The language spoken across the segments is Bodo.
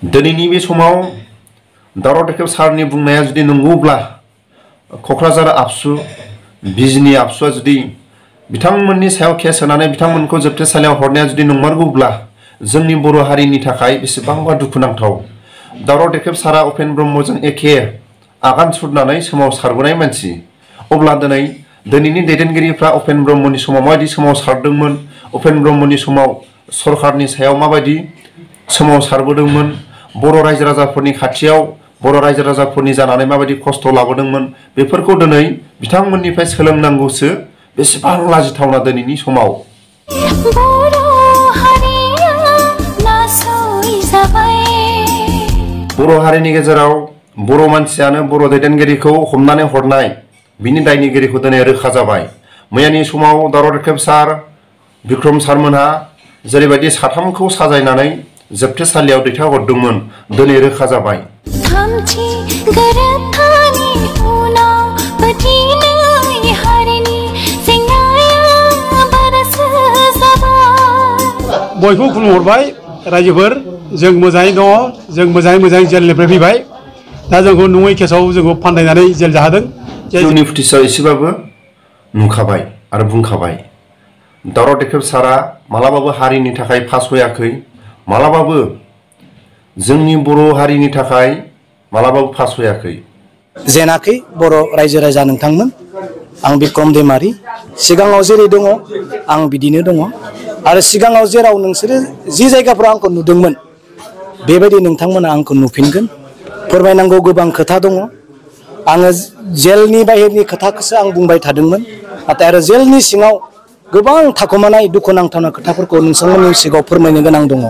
दिनैनि बे समाव दावराव देखेब सारनि बुंनाया जुदि नंगौब्ला क'क्राझार आबसु बिजनि आबसुआ जुदि बिथांमोननि सायाव केस होनानै बिथांमोनखौ जोबथेसालियाव हरनाया जुदि नंमारगौब्ला जोंनि बर' हारिनि थाखाय बेसेबांबा दुखुनांथाव। दावराव देखेब सारा उपेन ब्रह्मजों एखे आगान सुरनानै सोमावसारबोनाय मानसि। अब्ला दिनैनि दैदेनगिरिफ्रा उपेन ब्रह्मनि समाव माबायदि सोमावसारदोंमोन, उपेन ब्रह्मनि समाव सरकारनि सायाव माबायदि सोमावसारबोदोंमोन, बर' रायजो राजाफोरनि खाथियाव बर' रायजो राजाफोरनि जानानै माबायदि खस्थ' लाबोदोंमोन, बेफोरखौ दिनै बिथांमोननिफ्राय सोलोंनांगौसो। बेसेबां लाजिथावना दिनैनि समाव। बर' हारिनि गेजेराव बर' मानसियानो बर' दैदेनगिरिखौ हमनानै हरनाय, बिनि दायनिगिरिखौ दिनै रोखा जाबाय। मैयानि समाव दावराव देखेब सार, बिक्रम सारमोनहा जेरैबायदि साथामखौ साजायनानै जोबथेसालियाव दैथायहरदोंमोन, दिनै रोखा जाबाय। बयखौ खुलुमहरबाय रायजोफोर, जों मोजाङै दङ, जों मोजाङै जेलनिफ्राय फैबाय। दा जोंखौ नङै केसाव जोंखौ फान्दायनानै जेल जाहोदों। जोंनि फुटिसाव एसेबाबो नुखाबाय आरो बुंखाबाय। दावराव देखेब सारा मालाबाबो हारिनि थाखाय फासययाखै, मालाबाबो जोंनि बर' हारिनि थाखाय मालाबाबो फासययाखै। जेनाखै बर' रायजो राजा नोंथांमोन, आं बिक्रम दैमारि। सिगाङाव जेरै दङ आं बिदिनो दङ, आरो सिगाङाव जेराव नोंसोरो जि जायगाफ्राव आंखौ नुदोंमोन बेबायदि नोंथांमोना आंखौ नुफिनगोन। फोरमायनांगौ गोबां खोथा दङ। आङो जेलनि बाहेरनि खोथाखौसो आं बुंबाय थादोंमोन, नाथाय आरो जेलनि सिङाव गोबां थाखोमानाय दुखुनांथावना खोथाफोरखौ नोंथांमोननि सिगाङाव फोरमायनो गोनां दङ।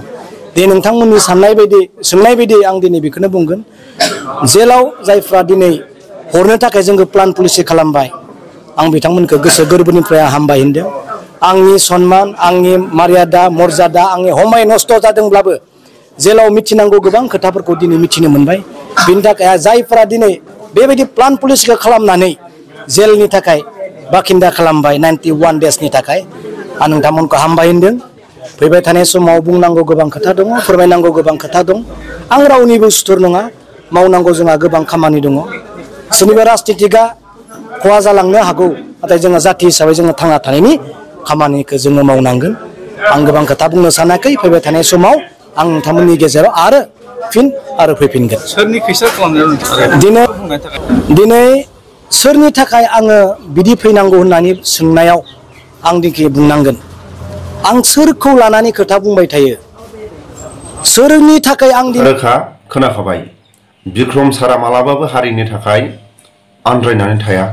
दे नोंथांमोननि साननाय बायदि सोंनाय बायदि आं दिनै बेखौनो बुंगोन। जेलाव जायफ्रा दिनै हरनो थाखाय जोंखौ प्लान पलिसि खालामबाय, आं बिथांमोनखौ गोसो गोरबोनिफ्राय हामबाय होनदों। आंनि सन्मान, आंनि मर्यादा मर्यादा, आंनि हमाय नस्थ' जादोंब्लाबो जेलाव मिथिनांगौ गोबां खोथाफोरखौ दिनै मिथिनो मोनबाय। बिनि थाखाय जायफ्रा दिनै बेबायदि प्लान पलिसिखौ खालामनानै जेलनि थाखाय बाखिन्दा खालामबाय 91 डेजनि थाखाय, आं नोंथांमोनखौ हामबाय होनदों। फैबाय थानाय समाव बुंनांगौ गोबां खोथा दङ, फोरमायनांगौ गोबां खोथा दं। आं रावनिबो सुथुर नङा, मावनांगौ जोंहा गोबां खामानि दङ। सोरनिबा राजनितिकआ खहा जालांनो हागौ, नाथाय जोङो जाथि हिसाबै जोङो थांना थानायनि खामानिखौ जोङो मावनांगोन। आं गोबां खोथा बुंनो सानाखै। फैबाय थानाय समाव आं नोंथांमोननि गेजेराव आरो फिन आरो फैफिनगोन। सोरनि खैसा खालामनायाव दिनै सोरनि थाखाय आङो बिदि फैनांगौ होननानै सोंनायाव आं दिनै बुंनांगोन, आं सोरखौ लानानै खोथा बुंबाय थायो, सोरनि थाखाय आं रोखा खोनाखाबाय। बिक्रम सारा मालाबाबो हारिनि थाखाय आन्द्रायनानै थाया।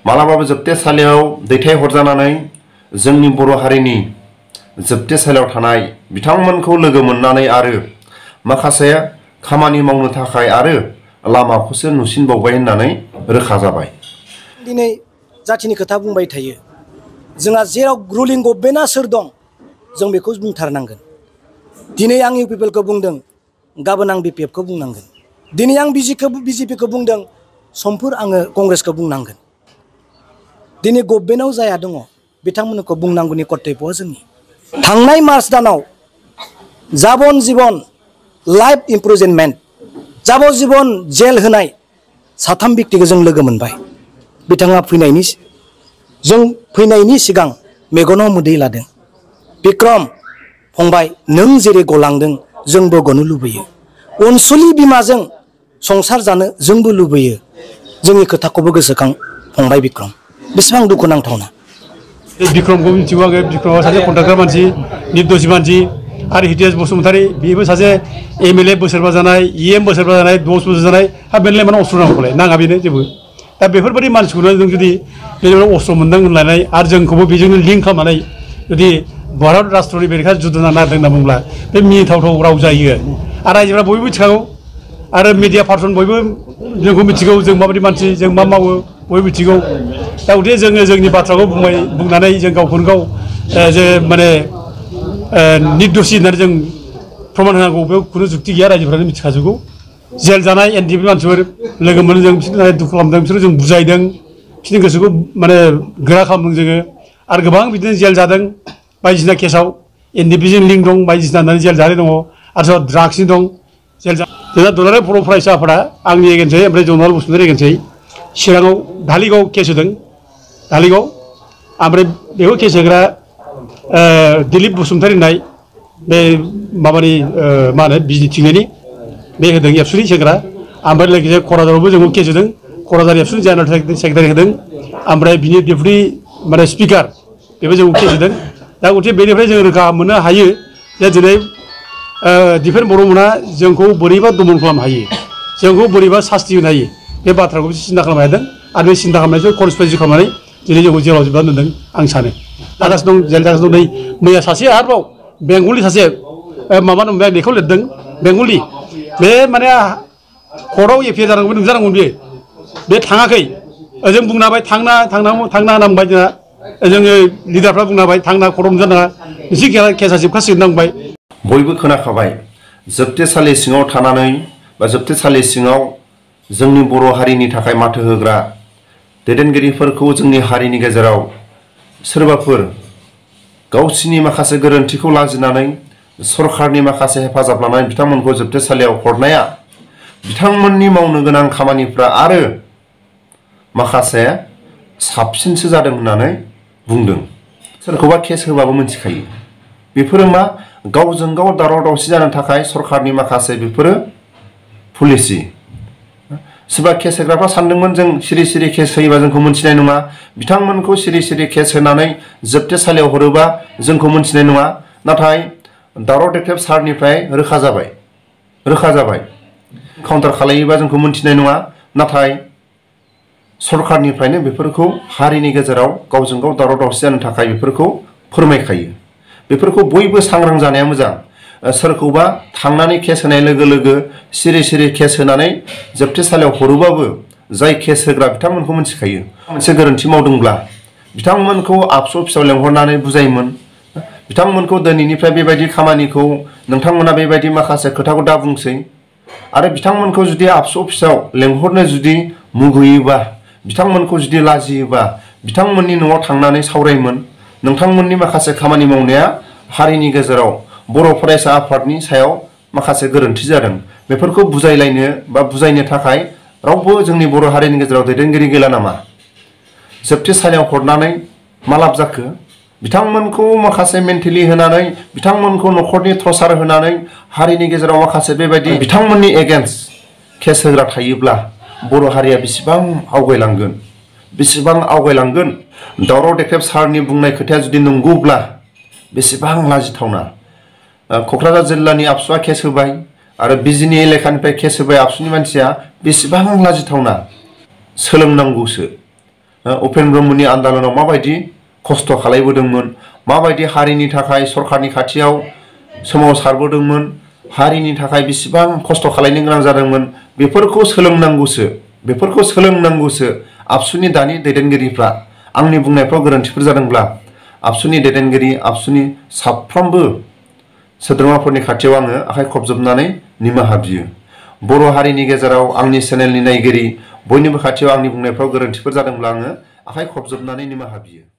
मालाबाबो जोबथेसालियाव दैथायहरजानानै जोंनि बर' हारिनि जोबथेसालियाव थानाय बिथांमोनखौ लोगो मोननानै आरो माखासे खामानि मावनो थाखाय आरो लामाखौसो नुसिनबावबाय होननानै रोखा जाबाय। दिनै जाथिनि खोथा बुंबाय थायो। जोंहा जेराव रुलिं गभर्नमेन्टआ सोर दं जों बेखौ बुंथारनांगोन। दिनै आं इउ पिपलखौ बुंदों, गाबोन आं बिपिएफखौ बुंनांगोन। दिनै आं बिजेपिखौ बुंदों, समफोर आङो कंग्रेसखौ बुंनांगोन। दिनै गभर्नमेन्टआव जाया दङ बिथांमोनखौ बुंनांगौनि कर्तब्यआ जोंनि। थांनाय मार्च दानाव जाबन जिबन लाइफ इमप्रिजनमेन्ट, जाबन जिबन जेल होनाय साथाम बेक्तिखौ जों लोगो मोनबाय। बिथाङा जों फैनायनि सिगां मेगनाव मोदै लादों। बिक्रम फंबाय, नों जेरै गलांदों जोंबो गनो लुबैयो। अनसुलि बिमाजों संसार जानो जोंबो लुबैयो। जोंनि खोथाखौबो गोसोखां फंबाय बिक्रम। बेसेबां दुखुनांथावना। बिक्रमखौ मिथिगौ आङो। बिक्रमआ सासे कन्ट्राक्टर मानसि, निर्दोषि मानसि। आरो हितेश बसुमतारी, बेबो सासे एमएलए बोसोरबा जानाय, इएम बोसोरबा जानाय, 10 बोसोर जानाय। हा बेनोलाय मानो अस्त्र नांगौलाय, नाङा बेनो जेबो। दा बेफोरबायदि मानसिखौनो जों जुदि बेनो अस्त्र मोनदों होनलायनाय आरो जोंखौबो बेजोंनो लिंक खालामनानै जुदि भारत राष्ट्रनि बेरेखा जुद्ध नांनो नागिरदों होनना बुंब्ला बे मिनिथावथाव राव जायो। आरो रायजोफ्रा बयबो मिथिखागौ, आरो मिडिया पार्सन बयबो जोंखौ मिथिगौ, जों माबायदि मानसि, जों मा मावो बयबो मिथिगौ। दा गथिखे जोङो जोंनि बाथ्राखौ बुंनानै जों गावखौनो गाव जे माने निर्दोषि होननानै जों प्रमान होनांगौ बेयाव खुनु जुक्ति गैया। रायजोफ्रानो मिथिखाजोबगौ। जेल जानाय एनडिएफबि मानसिफोर लोगो मोनो, जों बिसोरनि दुखु खालामदों, बिसोरखौ जों बुजायदों, बिसोरनि गोसोखौ माने गोरा खालामदों जोङो। आरो गोबां बिदिनो जेल जादों बायदिसिना केसाव। एनडिएफबिजों लिंक दं बायदिसिना होननानै जेल जानाय दङ। आरो सोरबा ड्राग्सनि दं, जोंना दुलाराय बर' फरायसा आफादा आंनि एगेन्सै ओमफ्राय जनाल बसुमतारी एगेन्सै चिराङाव धालिगाव केस होदों धालिगाव ओमफ्राय बेखौ केस होग्रा दिलीप बसुमतारी होननाय बे माबानि मा होनो बिजनि थिंनायनि बे होदों एबसुनि सेग्रा ओमफ्राय लोगोसे क'क्राझारावबो जोंबो केस होदों क'क्राझार एबसुनि जेनेरेल सेक्रेटारि होदों ओमफ्राय बिनि डेपुटि माने स्पिकार बेबो जोंबो केस होदों दा गथिखे बेनिफ्राय जों रोखा मोननो हायो जे दिनै दिफेन बर'मोना जोंखौ बोरैबा दमन खालामनो हायो जोंखौ बोरैबा सास्ति होनो हायो बे बाथ्राखौ सिन्था खालामनो हादों आरो बे सिन्था खालामनायजों कनस्पिरेसि खालामनानै दिनै जोंखौ जेलाव जोबना दोनदों आं सानो जागासिनो दं जेल जागासिनो दं नै मैया सासे आरोबाव बेंगलि सासे माबा नंबाय लेखायाव लिरदों बेंगलि बे माने कर्टआव एफिआर जानांगौमोन नुजानांगौमोन बे थाङाखै ओजों बुंना होबाय थांना होनांबाय जोंहा जोङो लिडारफ्रा बुंना होबाय थांना कर्टआव नुजानाङा नोंसोर केसा जोबखासिगोन नांबाय बयबो खोनाखाबाय जोबथेसालि सिङाव थानानै बा जोबथेसालि सिङाव जोंनि बर' हारिनि थाखाय माथो होग्रा दैदेनगिरिफोरखौ जोंनि हारिनि गेजेराव सोरबाफोर गावसिनि माखासे गोरोन्थिखौ लाजिनानै सरखारनि माखासे हेफाजाब लानानै बिथांमोनखौ जोबथेसालियाव हरनाया बिथांमोननि मावनो गोनां खामानिफ्रा आरो माखासे साबसिनसो जादों होननानै बुंदों सोरखौबा केस होबाबो मिथिखायो बेफोरो मा गावजों गाव दावराव दावसि जानो थाखाय सरखारनि माखासे बेफोरो पलिसि सोरबा केस होग्राफ्रा सानदोंमोन जों सिरि सिरि केस होयोबा जोंखौ मोनथिनाय नङा बिथांमोनखौ सिरि सिरि केस होनानै जोबथेसालियाव हरोबा जोंखौ मोनथिनाय नङा नाथाय दावराव देख्रेब सारनिफ्राय रोखा जाबाय काउन्टार खालायोबा जोंखौ मोनथिनाय नङा नाथाय सरखारनिफ्रायनो बेफोरखौ हारिनि गेजेराव गावजों गाव दावराव दावसि जानो थाखाय बेफोरखौ फोरमायखायो बेफोरखौ बयबो सांग्रां जानाया मोजां सोरखौबा थांनानै केस होनाय लोगो लोगो सिरि सिरि केस होनानै जोबथेसालियाव हरोबाबो जाय केस होग्रा बिथांमोनखौ मिथिखायो मोनसे गोरोन्थि मावदोंब्ला बिथांमोनखौ आबसु अफिसाव लेंहरनानै बुजायोमोन बिथांमोनखौ दिनैनिफ्राय बेबायदि खामानिखौ नोंथांमोना बेबायदि माखासे खोथाखौ दा बुंसै आरो बिथांमोनखौ जुदि आबसु अफिसाव लेंहरनो जुदि मुगैयोबा बिथांमोनखौ जुदि लाजियोबा बिथांमोननि न'आव थांनानै सावरायोमोन नोंथांमोननि माखासे खामानि मावनाया हारिनि गेजेराव बर' फरायसा आफादनि सायाव माखासे गोरोन्थि जादों बेफोरखौ बुजायलायनो बा बुजायनो थाखाय रावबो जोंनि बर' हारिनि गेजेराव दैदेनगिरि गैला नामा जोबथेसालियाव हरनानै मा लाब जाखो बिथांमोनखौ माखासे मेन्टेलि होनानै बिथांमोनखौ न'खरनि टर्चार होनानै हारिनि गेजेराव माखासे बेबायदि बिथांमोननि एगेन्स्ट केस होग्रा थायोब्ला बर' हारिया बेसेबां आवगायलांगोन दावराव देख्रेब सारनि बुंनाय खोथाया जुदि नंगौब्ला बेसेबां लाजिथावना क'क्राझार जिल्लानि आबसुआ केस होबाय आरो बिजनि एलेकानिफ्राय केस होबाय आबसुनि मानसिया बेसेबां लाजिथावना सोलोंनांगौसो उपेन ब्रह्मनि आन्दलनाव माबायदि खस्थ' खालायबोदोंमोन माबायदि हारिनि थाखाय सरखारनि खाथियाव सोमावसारबोदोंमोन हारिनि थाखाय बेसेबां खस्थ' खालायनो गोनां जादोंमोन बेफोरखौ सोलोंनांगौसो आबसुनि दानि दैदेनगिरिफ्रा आंनि बुंनायफ्राव गोरोन्थिफोर जादोंब्ला आबसुनि दैदेनगिरि आबसुनि साफ्रोमबो सोद्रोमाफोरनि खाथियाव आङो आखाइ खबजोबनानै निमाहा बियो बर' हारिनि गेजेराव आंनि चेनेलनि नायगिरि बयनिबो खाथियाव आंनि बुंनायफ्राव गोरोन्थिफोर जादोंब्ला आङो आखाइ खबजोबनानै निमाहा बियो।